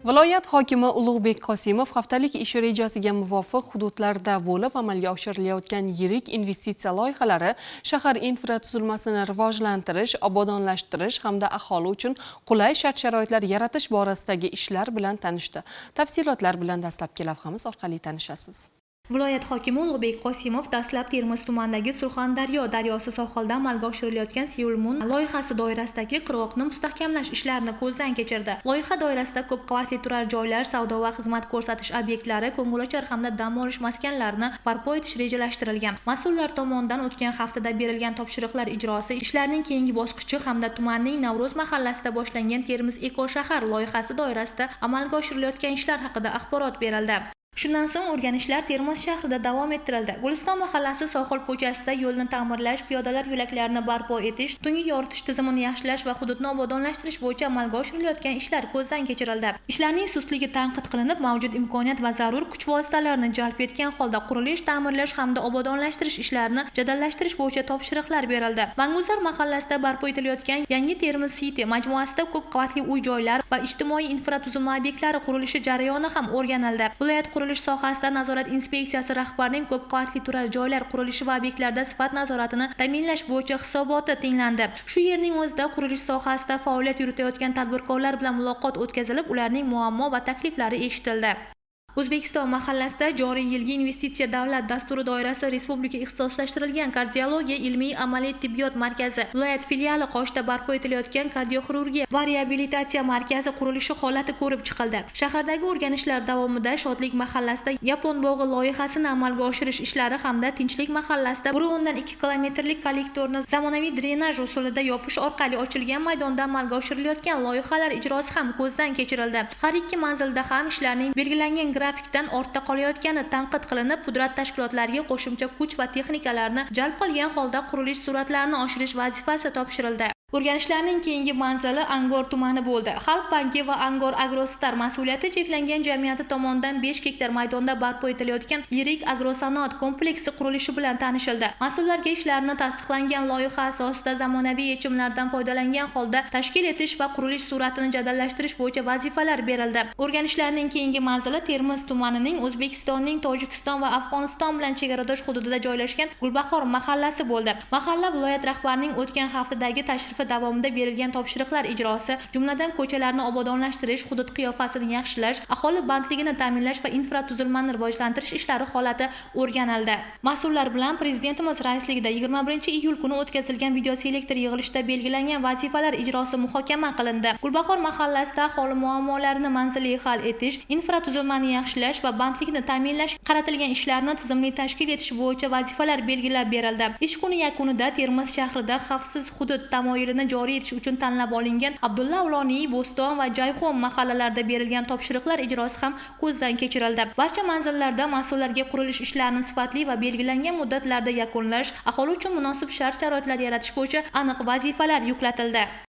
Viloyat hokimi Ulug'bek Qosimov haftalik ish rejasiga muvofiq hududlarda bo'lib amalga oshirilayotgan yirik investitsiya loyihalari, shahar infratuzilmasini rivojlantirish, obodonlashtirish hamda aholi uchun qulay shart-sharoitlar yaratish borasidagi ishlar bilan tanishdi. Tafsilotlar bilan dastlabki lavhamiz orqali tanishasiz. Viloyat hokimi Ulug'bek Qosimov dastlab Termiz tumanidagi Surxondaryo daryosi sohilida amalga oshirilayotgan Seul-Mun loyihasi doirasidagi qirg'oqni mustahkamlash ishlarini ko'zdan kechirdi. Loyiha doirasida ko'p qavatli turar joylar, savdo va xizmat ko'rsatish obyektlari, ko'ngilochar hamda dam olish maskanlarini barpo etish rejalashtirilgan. Mas'ullar tomonidan o'tgan haftada berilgan topshiriqlar ijrosi, ishlarning keyingi bosqichi hamda tumanning Navro'z mahallasida boshlangan Termiz Eko-shahar loyihasi doirasida amalga oshirilayotgan ishlar haqida axborot berildi. Shundan so'ng o'rganishlar Termiz shahrida davom ettirildi. Guliston mahallasi sohil ko'chasida yo'lni ta'mirlash, piyodalar yo'laklarini barpo etish, tungi yoritish tizimini yaxshilash va hududni obodonlashtirish bo'yicha amalga oshirilayotgan ishlar ko'zdan kechirildi. Ishlarning sustligi tanqid qilinib, mavjud imkoniyat va zarur kuch vositalarini jalb etgan holda qurilish, ta'mirlash hamda obodonlashtirish ishlarini jadallashtirish bo'yicha topshiriqlar berildi. Manguzar mahallasida barpo etilayotgan yangi Termiz City majmuasida ko'p qavatli uy-joylar va ijtimoiy infratuzilma obyektlari qurilishi jarayoni ham o'rganildi. Viloyat qurilish sohasida nazorat inspeksiyasi rahbarining ko'p qavatli turar joylar qurilishi va obyektlarda sifat nazoratini ta'minlash bo'yicha hisoboti tinglandi. Shu yerning o'zida qurilish sohasida faoliyat yuritayotgan tadbirkorlar bilan muloqot o'tkazilib, ularning muammo va takliflari eshitildi. O'zbekiston mahallasida joriy yilgi investitsiya davlat dasturi doirasida respublika ixtisoslashtirilgan kardiologiya ilmiy amaliy tibbiyot markazi viloyat filiali qoshida barpo etilayotgan kardioxirurgiya va reabilitatsiya markazi qurilishi holati ko'rib chiqildi. Shahardagi o'rganishlar davomida Shodlik mahallasida Yapon bog'i loyihasini amalga oshirish ishlari hamda Tinchlik mahallasida 1,2 kilometrlik kollektorni zamonaviy drenaj usulida yopish orqali ochilgan maydonda amalga oshirilayotgan loyihalar ijrosi ham ko'zdan kechirildi. Har ikki manzilda ham ishlarning belgilangan grafikdan ortda qolayotgani tanqid qilinib, pudrat tashkilotlariga qo'shimcha kuch va texnikalarni jalb qilgan holda qurilish sur'atlarini oshirish vazifasi topshirildi. O'rganishlarning keyingi manzili Angor tumani bo'ldi. Xalq banki va Angor Agrostar mas'uliyati cheklangan jamiyati tomonidan 5 gektar maydonda barpo etilayotgan yirik agrosanoat kompleksi qurilishi bilan tanishildi. Mas'ullarga ishlarni tasdiqlangan loyiha asosida zamonaviy yechimlardan foydalangan holda tashkil etish va qurilish sur'atini jadallashtirish bo'yicha vazifalar berildi. O'rganishlarning keyingi manzili Termiz tumanining O'zbekistonning Tojikiston va Afg'oniston bilan chegaradosh hududida joylashgan Gulbahor mahallasi bo'ldi. Mahalla viloyat rahbarining o'tgan haftadagi tashrifi davomida berilgan topshiriqlar ijrosi, jumladan ko'chalarni obodonlashtirish, hudud qiyofasini yaxshilash, aholi bandligini ta'minlash va infratuzilmani rivojlantirish ishlari holati o'rganildi. Mas'ullar bilan Prezidentimiz raisligida 21-iyul kuni o'tkazilgan videoselektor yig'ilishida belgilangan vazifalar ijrosi muhokama qilindi. Gulbahor mahallasida aholi muammolarini manzilli hal etish, infratuzilmani yaxshilash va bandlikni ta'minlash qaratilgan ishlarni tizimli tashkil etish bo'yicha vazifalar belgilab berildi. Ish kuni yakunida Termiz shahrida xavfsiz hudud tamoyilini joriy etish uchun tanlab olingan Abdulla Uloniy, Bo'ston va Jayxon mahallalarida berilgan topshiriqlar ijrosi ham ko'zdan kechirildi. Barcha manzillarda mas'ullarga qurilish ishlarini sifatli va belgilangan muddatlarda yakunlash, aholi uchun munosib shart-sharoitlar yaratish bo'yicha aniq vazifalar yuklatildi.